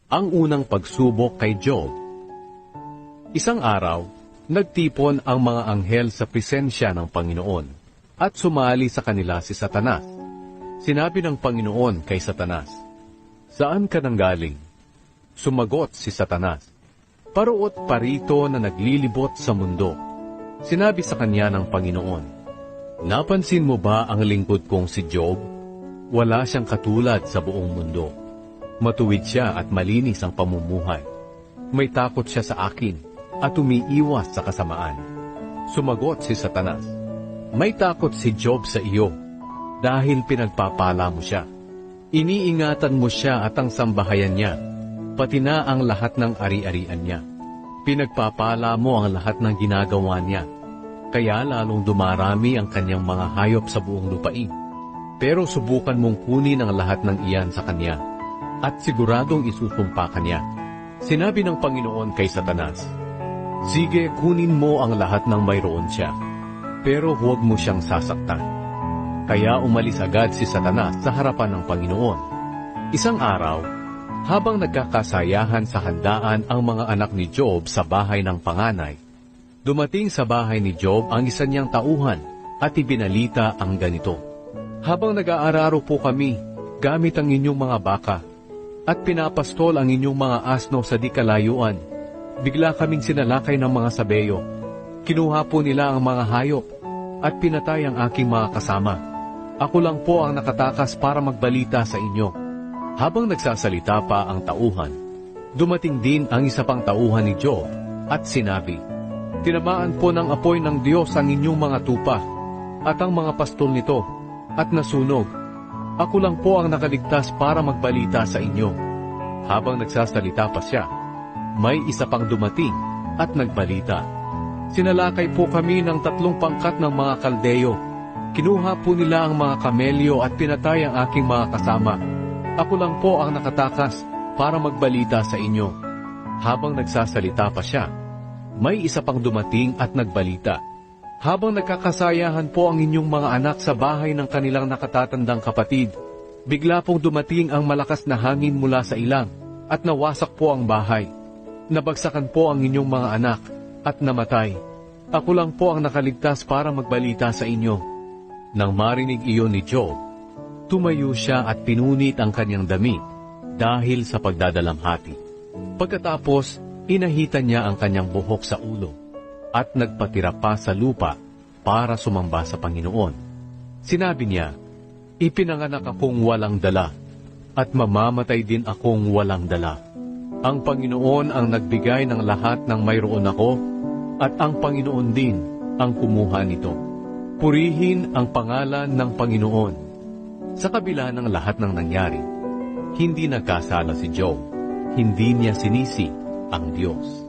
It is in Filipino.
Ang unang pagsubok kay Job. Isang araw, nagtipon ang mga anghel sa presensya ng Panginoon at sumali sa kanila si Satanas. Sinabi ng Panginoon kay Satanas, "Saan ka nanggaling?" Sumagot si Satanas, "Paruot parito na naglilibot sa mundo." Sinabi sa kanya ng Panginoon, "Napansin mo ba ang lingkod kong si Job? Wala siyang katulad sa buong mundo. Matuwid siya at malinis ang pamumuhay. May takot siya sa akin at umiiwas sa kasamaan." Sumagot si Satanas, "May takot si Job sa iyo dahil pinagpapala mo siya. Iniingatan mo siya at ang sambahayan niya, pati na ang lahat ng ari-arian niya. Pinagpapala mo ang lahat ng ginagawa niya, kaya lalong dumarami ang kanyang mga hayop sa buong lupain. Pero subukan mong kunin ang lahat ng iyan sa kanya, at siguradong isusumpa ka niya." Sinabi ng Panginoon kay Satanas, "Sige, kunin mo ang lahat ng mayroon siya, pero huwag mo siyang sasaktan." Kaya umalis agad si Satanas sa harapan ng Panginoon. Isang araw, habang nagkakasayahan sa handaan ang mga anak ni Job sa bahay ng panganay, dumating sa bahay ni Job ang isa niyang tauhan at ibinalita ang ganito, "Habang nag-aararo po kami, gamit ang inyong mga baka, at pinapastol ang inyong mga asno sa di kalayuan, bigla kaming sinalakay ng mga sabeyo. Kinuha po nila ang mga hayop, at pinatay ang aking mga kasama. Ako lang po ang nakatakas para magbalita sa inyo." Habang nagsasalita pa ang tauhan, dumating din ang isa pang tauhan ni Job at sinabi, "Tinamaan po ng apoy ng Diyos ang inyong mga tupa at ang mga pastol nito, at nasunog. Ako lang po ang nakaligtas para magbalita sa inyo." Habang nagsasalita pa siya, may isa pang dumating at nagbalita, "Sinalakay po kami ng 3 pangkat ng mga Kaldeyo. Kinuha po nila ang mga kamelyo at pinatay ang aking mga kasama. Ako lang po ang nakatakas para magbalita sa inyo." Habang nagsasalita pa siya, may isa pang dumating at nagbalita, "Habang nagkakasayahan po ang inyong mga anak sa bahay ng kanilang nakatatandang kapatid, bigla pong dumating ang malakas na hangin mula sa ilang at nawasak po ang bahay. Nabagsakan po ang inyong mga anak at namatay. Ako lang po ang nakaligtas para magbalita sa inyo." Nang marinig iyon ni Job, tumayo siya at pinunit ang kanyang damit dahil sa pagdadalamhati. Pagkatapos, inahitan niya ang kanyang buhok sa ulo at nagpatira pa sa lupa para sumamba sa Panginoon. Sinabi niya, "Ipinanganak akong walang dala, at mamamatay din akong walang dala. Ang Panginoon ang nagbigay ng lahat ng mayroon ako, at ang Panginoon din ang kumuha nito. Purihin ang pangalan ng Panginoon." Sa kabila ng lahat ng nangyari, hindi nagkasala si Job. Hindi niya sinisi ang Diyos.